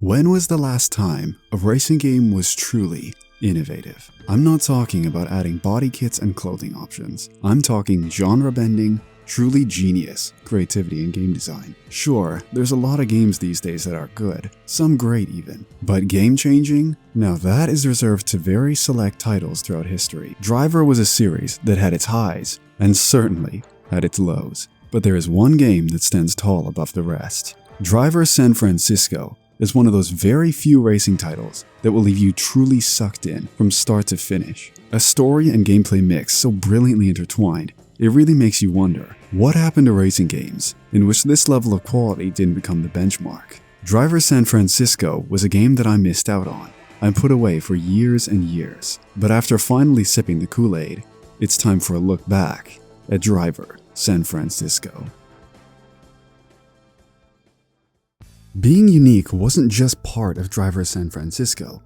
When was the last time a racing game was truly innovative? I'm not talking about adding body kits and clothing options. I'm talking genre-bending, truly genius creativity in game design. Sure, there's a lot of games these days that are good, some great even, but game-changing? Now that is reserved to very select titles throughout history. Driver was a series that had its highs, and certainly had its lows. But there is one game that stands tall above the rest. Driver San Franciso is one of those very few racing titles that will leave you truly sucked in from start to finish. A story and gameplay mix so brilliantly intertwined, it really makes you wonder, what happened to racing games in which this level of quality didn't become the benchmark? Driver San Franciso was a game that I missed out on and put away for years and years. But after finally sipping the Kool-Aid, it's time for a look back at Driver San Franciso. Being unique wasn't just part of Driver San Franciso,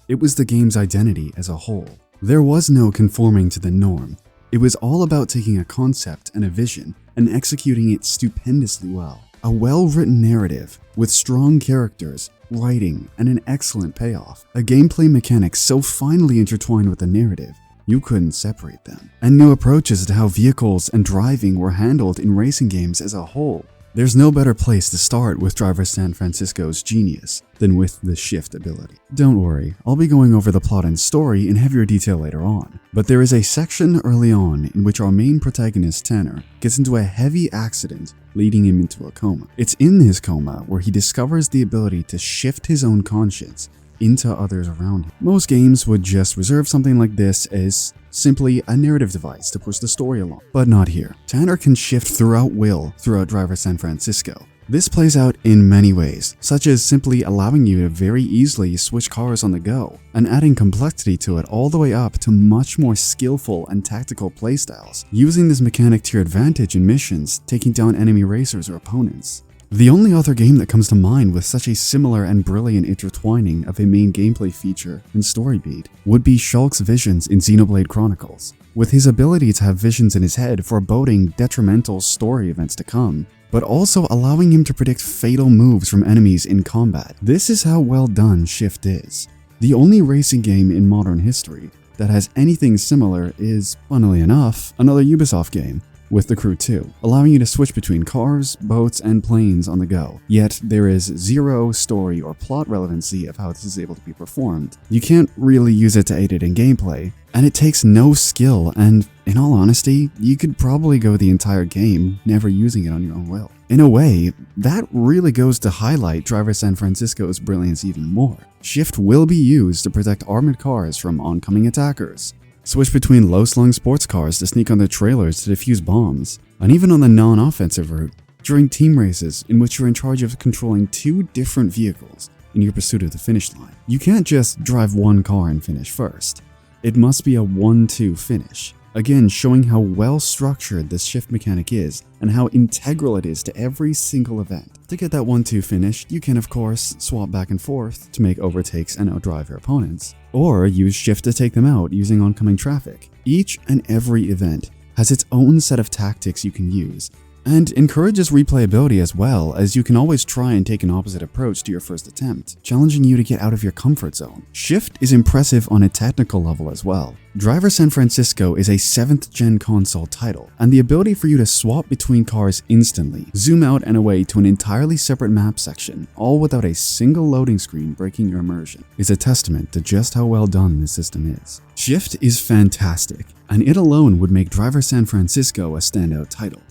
it was the game's identity as a whole. There was no conforming to the norm. It was all about taking a concept and a vision and executing it stupendously well. A well-written narrative with strong characters, writing, and an excellent payoff. A gameplay mechanic so finely intertwined with the narrative, you couldn't separate them. And new approaches to how vehicles and driving were handled in racing games as a whole. There's no better place to start with Driver San Franciso's genius than with the shift ability. Don't worry, I'll be going over the plot and story in heavier detail later on, but there is a section early on in which our main protagonist Tanner gets into a heavy accident leading him into a coma. It's in his coma where he discovers the ability to shift his own conscience into others around him. Most games would just reserve something like this as simply a narrative device to push the story along, but not here. Tanner can shift throughout will throughout Driver San Franciso. This plays out in many ways, such as simply allowing you to very easily switch cars on the go, and adding complexity to it all the way up to much more skillful and tactical playstyles, using this mechanic to your advantage in missions, taking down enemy racers or opponents. The only other game that comes to mind with such a similar and brilliant intertwining of a main gameplay feature and story beat would be Shulk's visions in Xenoblade Chronicles. With his ability to have visions in his head foreboding detrimental story events to come, but also allowing him to predict fatal moves from enemies in combat. This is how well done Shift is. The only racing game in modern history that has anything similar is, funnily enough, another Ubisoft game, with The Crew 2, allowing you to switch between cars, boats, and planes on the go. Yet there is zero story or plot relevancy of how this is able to be performed. You can't really use it to aid it in gameplay, and it takes no skill, and in all honesty, you could probably go the entire game never using it on your own will. In a way, that really goes to highlight Driver San Franciso's brilliance even more. Shift will be used to protect armored cars from oncoming attackers, switch between low-slung sports cars to sneak on their trailers to defuse bombs, and even on the non-offensive route, during team races in which you're in charge of controlling two different vehicles in your pursuit of the finish line. You can't just drive one car and finish first. It must be a 1-2 finish. Again, showing how well structured this shift mechanic is and how integral it is to every single event. To get that 1-2 finish, you can of course swap back and forth to make overtakes and outdrive your opponents, or use shift to take them out using oncoming traffic. Each and every event has its own set of tactics you can use, and encourages replayability as well, as you can always try and take an opposite approach to your first attempt, challenging you to get out of your comfort zone. Shift is impressive on a technical level as well. Driver San Franciso is a 7th gen console title, and the ability for you to swap between cars instantly, zoom out and away to an entirely separate map section, all without a single loading screen breaking your immersion, is a testament to just how well done this system is. Shift is fantastic, and it alone would make Driver San Franciso a standout title.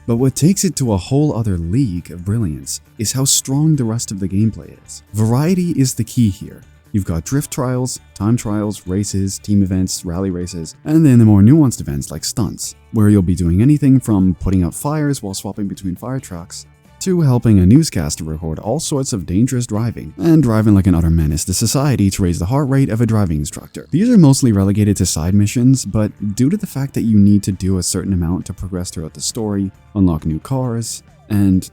But what takes it to a whole other league of brilliance is how strong the rest of the gameplay is. Variety is the key here. You've got drift trials, time trials, races, team events, rally races, and then the more nuanced events like stunts, where you'll be doing anything from putting out fires while swapping between fire trucks, to helping a newscaster record all sorts of dangerous driving, and driving like an utter menace to society to raise the heart rate of a driving instructor. These are mostly relegated to side missions, but due to the fact that you need to do a certain amount to progress throughout the story, unlock new cars, and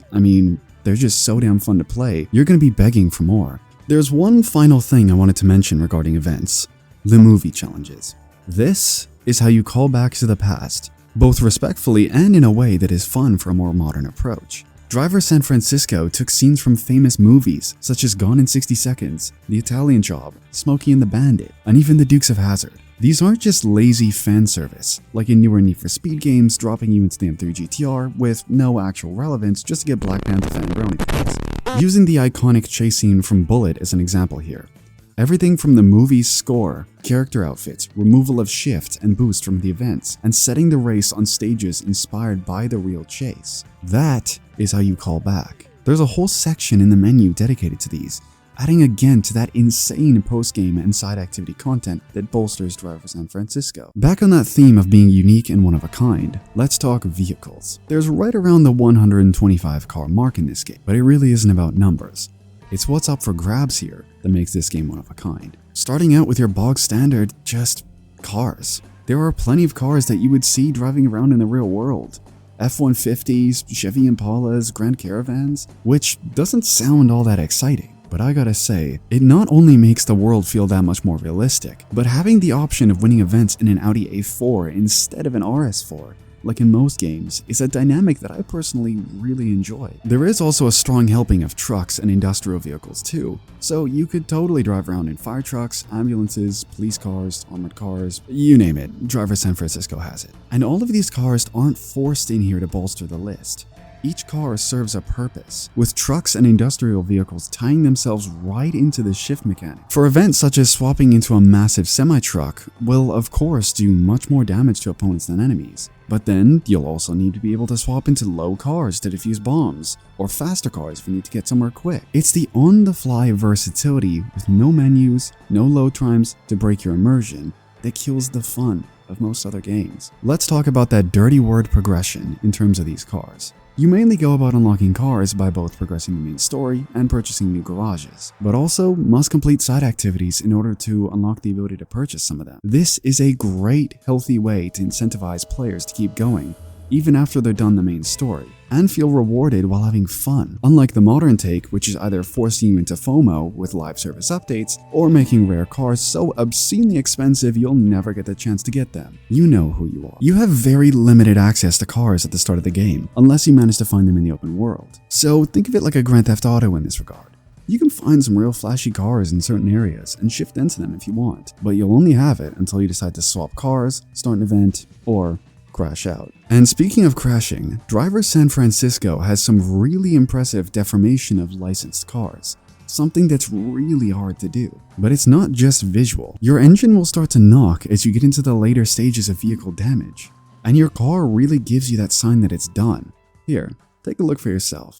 they're just so damn fun to play, you're gonna be begging for more. There's one final thing I wanted to mention regarding events: the movie challenges. This is how you call back to the past, both respectfully and in a way that is fun for a more modern approach. Driver San Francisco took scenes from famous movies such as Gone in 60 Seconds, The Italian Job, Smokey and the Bandit, and even The Dukes of Hazzard. These aren't just lazy fan service, like in newer Need for Speed games dropping you into the M3 GTR with no actual relevance just to get Black Panther fan brownie points. Using the iconic chase scene from Bullet as an example here. Everything from the movie's score, character outfits, removal of shift and boost from the events, and setting the race on stages inspired by the real chase. That is how you call back. There's a whole section in the menu dedicated to these, adding again to that insane post-game and side activity content that bolsters Driver San Francisco. Back on that theme of being unique and one of a kind, let's talk vehicles. There's right around the 125 car mark in this game, but it really isn't about numbers. It's what's up for grabs here that makes this game one of a kind. Starting out with your bog standard, just cars. There are plenty of cars that you would see driving around in the real world. F-150s, Chevy Impalas, Grand Caravans, which doesn't sound all that exciting. But I gotta say, it not only makes the world feel that much more realistic, but having the option of winning events in an Audi A4 instead of an RS4, like in most games, is a dynamic that I personally really enjoy. There is also a strong helping of trucks and industrial vehicles too, so you could totally drive around in fire trucks, ambulances, police cars, armored cars, you name it, Driver San Francisco has it. And all of these cars aren't forced in here to bolster the list. Each car serves a purpose, with trucks and industrial vehicles tying themselves right into the shift mechanic. For events such as swapping into a massive semi-truck will of course do much more damage to opponents than enemies, but then you'll also need to be able to swap into low cars to defuse bombs, or faster cars if you need to get somewhere quick. It's the on-the-fly versatility with no menus, no load times to break your immersion that kills the fun of most other games. Let's talk about that dirty word progression in terms of these cars. You mainly go about unlocking cars by both progressing the main story and purchasing new garages, but also must complete side activities in order to unlock the ability to purchase some of them. This is a great, healthy way to incentivize players to keep going, even after they're done the main story, and feel rewarded while having fun, unlike the modern take, which is either forcing you into FOMO with live service updates, or making rare cars so obscenely expensive you'll never get the chance to get them. You know who you are. You have very limited access to cars at the start of the game, unless you manage to find them in the open world. So think of it like a Grand Theft Auto in this regard. You can find some real flashy cars in certain areas and shift into them if you want, but you'll only have it until you decide to swap cars, start an event, or crash out. And speaking of crashing, Driver San Francisco has some really impressive deformation of licensed cars, something that's really hard to do. But it's not just visual. Your engine will start to knock as you get into the later stages of vehicle damage, and your car really gives you that sign that it's done. Here, take a look for yourself.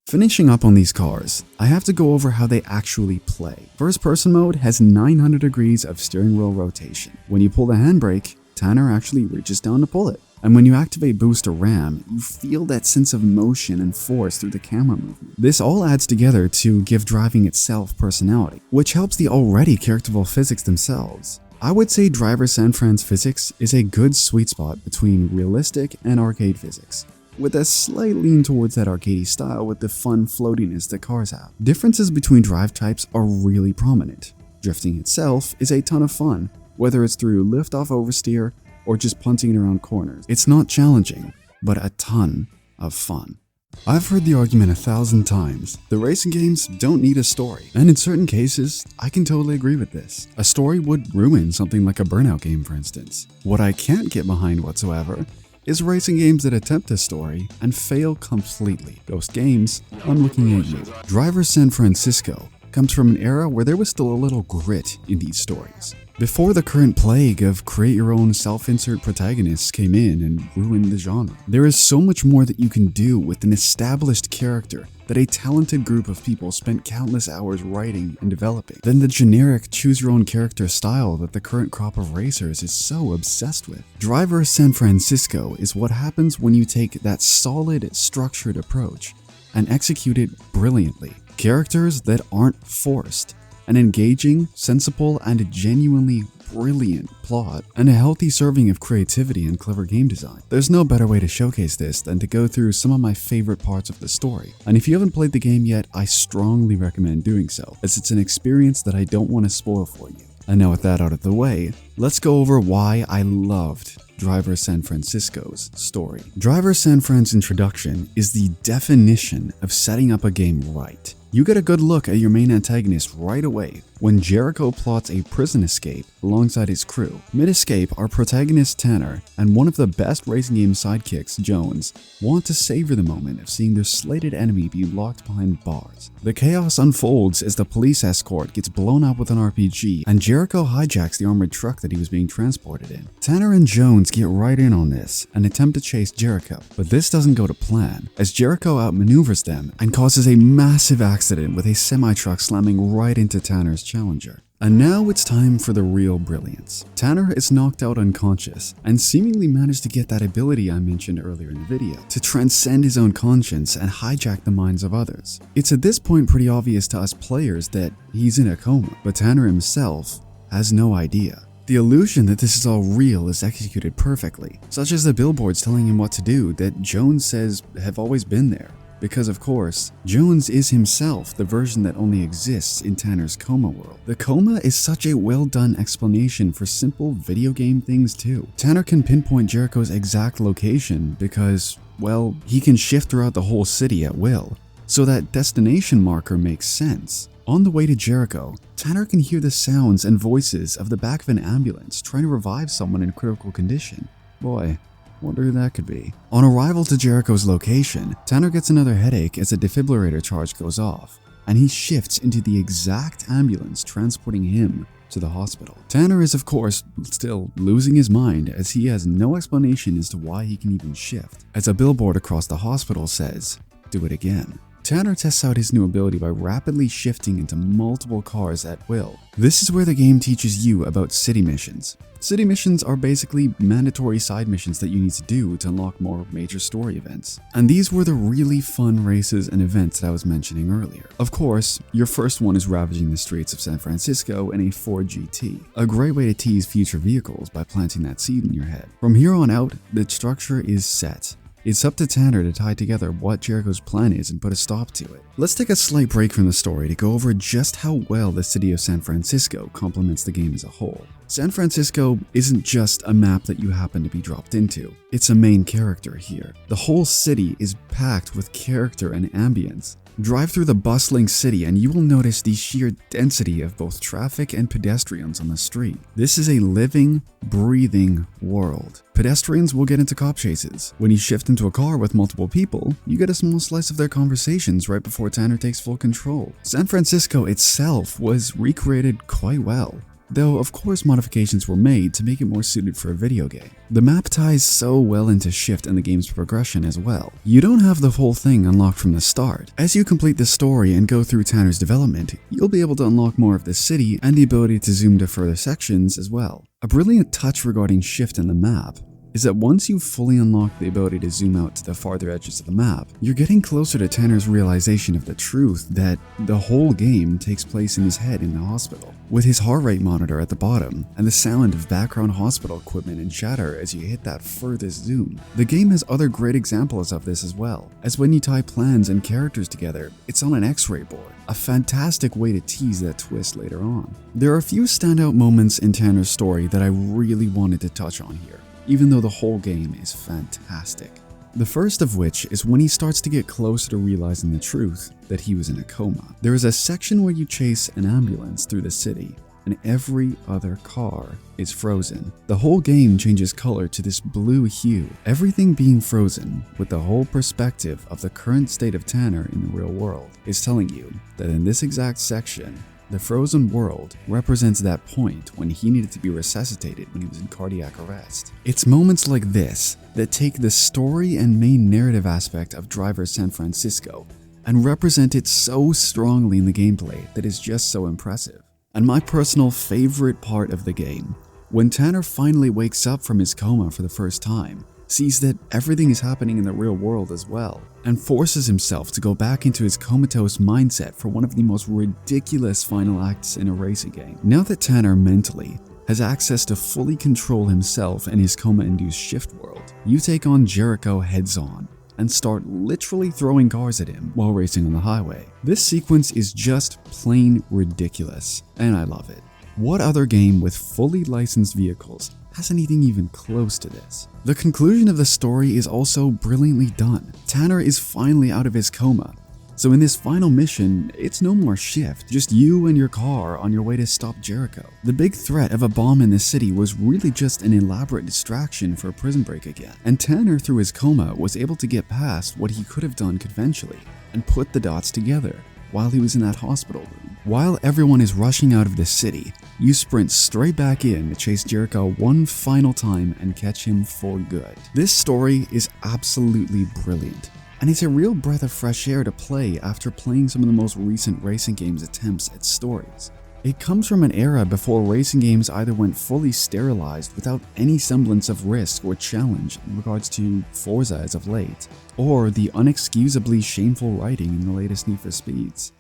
Finishing up on these cars, I have to go over how they actually play. First person mode has 900 degrees of steering wheel rotation. When you pull the handbrake, Tanner actually reaches down to pull it. And when you activate boost or ram, you feel that sense of motion and force through the camera movement. This all adds together to give driving itself personality, which helps the already characterful physics themselves. I would say Driver San Fran's physics is a good sweet spot between realistic and arcade physics, with a slight lean towards that arcadey style with the fun floatiness that cars have. Differences between drive types are really prominent. Drifting itself is a ton of fun, whether it's through lift-off oversteer or just punting it around corners. It's not challenging, but a ton of fun. I've heard the argument 1,000 times. The racing games don't need a story, and in certain cases, I can totally agree with this. A story would ruin something like a Burnout game, for instance. What I can't get behind whatsoever is racing games that attempt a story and fail completely. Ghost Games, I'm looking at you. Driver San Francisco comes from an era where there was still a little grit in these stories, before the current plague of create your own self-insert protagonists came in and ruined the genre. There is so much more that you can do with an established character that a talented group of people spent countless hours writing and developing than the generic choose-your-own-character style that the current crop of racers is so obsessed with. Driver San Francisco is what happens when you take that solid, structured approach and execute it brilliantly. Characters that aren't forced, an engaging, sensible, and genuinely brilliant plot and a healthy serving of creativity and clever game design. There's no better way to showcase this than to go through some of my favorite parts of the story. And if you haven't played the game yet, I strongly recommend doing so, as it's an experience that I don't want to spoil for you. And now with that out of the way, let's go over why I loved Driver San Francisco's story. Driver San Fran's introduction is the definition of setting up a game right. You get a good look at your main antagonist right away when Jericho plots a prison escape alongside his crew. Mid-escape, our protagonist Tanner and one of the best racing game sidekicks, Jones, want to savor the moment of seeing their slated enemy be locked behind bars. The chaos unfolds as the police escort gets blown up with an RPG and Jericho hijacks the armored truck that he was being transported in. Tanner and Jones get right in on this and attempt to chase Jericho, but this doesn't go to plan as Jericho outmaneuvers them and causes a massive accident with a semi-truck slamming right into Tanner's Challenger. And now it's time for the real brilliance. Tanner is knocked out unconscious and seemingly managed to get that ability I mentioned earlier in the video, to transcend his own conscience and hijack the minds of others. It's at this point pretty obvious to us players that he's in a coma, but Tanner himself has no idea. The illusion that this is all real is executed perfectly, such as the billboards telling him what to do that Jones says have always been there. Because of course, Jones is himself the version that only exists in Tanner's coma world. The coma is such a well done explanation for simple video game things too. Tanner can pinpoint Jericho's exact location because, well, he can shift throughout the whole city at will, so that destination marker makes sense. On the way to Jericho, Tanner can hear the sounds and voices of the back of an ambulance trying to revive someone in critical condition. Boy, wonder who that could be. On arrival to Jericho's location, Tanner gets another headache as a defibrillator charge goes off, and he shifts into the exact ambulance transporting him to the hospital. Tanner is of course still losing his mind as he has no explanation as to why he can even shift, as a billboard across the hospital says, "Do it again." Tanner tests out his new ability by rapidly shifting into multiple cars at will. This is where the game teaches you about city missions. City missions are basically mandatory side missions that you need to do to unlock more major story events. And these were the really fun races and events that I was mentioning earlier. Of course, your first one is ravaging the streets of San Francisco in a Ford GT. A great way to tease future vehicles by planting that seed in your head. From here on out, the structure is set. It's up to Tanner to tie together what Jericho's plan is and put a stop to it. Let's take a slight break from the story to go over just how well the city of San Francisco complements the game as a whole. San Francisco isn't just a map that you happen to be dropped into. It's a main character here. The whole city is packed with character and ambience. Drive through the bustling city and you will notice the sheer density of both traffic and pedestrians on the street. This is a living, breathing world. Pedestrians will get into cop chases. When you shift into a car with multiple people, you get a small slice of their conversations right before Tanner takes full control. San Francisco itself was recreated quite well, though of course modifications were made to make it more suited for a video game. The map ties so well into shift and the game's progression as well. You don't have the whole thing unlocked from the start. As you complete the story and go through Tanner's development, you'll be able to unlock more of the city and the ability to zoom to further sections as well. A brilliant touch regarding shift in the map is that once you fully unlock the ability to zoom out to the farther edges of the map, you're getting closer to Tanner's realization of the truth that the whole game takes place in his head in the hospital. With his heart rate monitor at the bottom and the sound of background hospital equipment and chatter as you hit that furthest zoom. The game has other great examples of this as well, as when you tie plans and characters together, it's on an X-ray board. A fantastic way to tease that twist later on. There are a few standout moments in Tanner's story that I really wanted to touch on here, even though the whole game is fantastic. The first of which is when he starts to get closer to realizing the truth that he was in a coma. There is a section where you chase an ambulance through the city, and every other car is frozen. The whole game changes color to this blue hue, everything being frozen, with the whole perspective of the current state of Tanner in the real world, is telling you that in this exact section, the frozen world represents that point when he needed to be resuscitated when he was in cardiac arrest. It's moments like this that take the story and main narrative aspect of Driver San Francisco and represent it so strongly in the gameplay that is just so impressive. And my personal favorite part of the game, when Tanner finally wakes up from his coma for the first time, sees that everything is happening in the real world as well, and forces himself to go back into his comatose mindset for one of the most ridiculous final acts in a racing game. Now that Tanner mentally has access to fully control himself and his coma-induced shift world. You take on Jericho heads-on and start literally throwing cars at him while racing on the highway. This sequence is just plain ridiculous, and I love it. What other game with fully licensed vehicles has anything even close to this? The conclusion of the story is also brilliantly done. Tanner is finally out of his coma, so in this final mission, it's no more shift, just you and your car on your way to stop Jericho. The big threat of a bomb in the city was really just an elaborate distraction for a prison break again, and Tanner through his coma was able to get past what he could have done conventionally and put the dots together while he was in that hospital room. While everyone is rushing out of the city, you sprint straight back in to chase Jericho one final time and catch him for good. This story is absolutely brilliant, and it's a real breath of fresh air to play after playing some of the most recent racing games' attempts at stories. It comes from an era before racing games either went fully sterilized without any semblance of risk or challenge in regards to Forza as of late, or the unexcusably shameful writing in the latest Need for Speeds.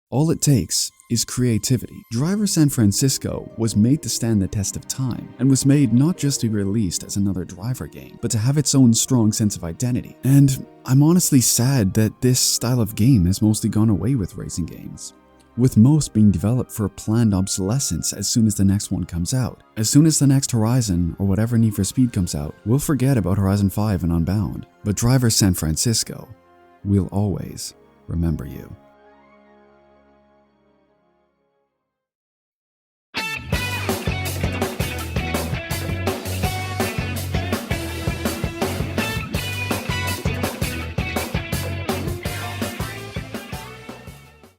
All it takes is creativity. Driver San Franciso was made to stand the test of time, and was made not just to be released as another driver game, but to have its own strong sense of identity. And I'm honestly sad that this style of game has mostly gone away with racing games, with most being developed for planned obsolescence as soon as the next one comes out. As soon as the next Horizon or whatever Need for Speed comes out, we'll forget about Horizon 5 and Unbound. But Driver San Franciso, we'll always remember you.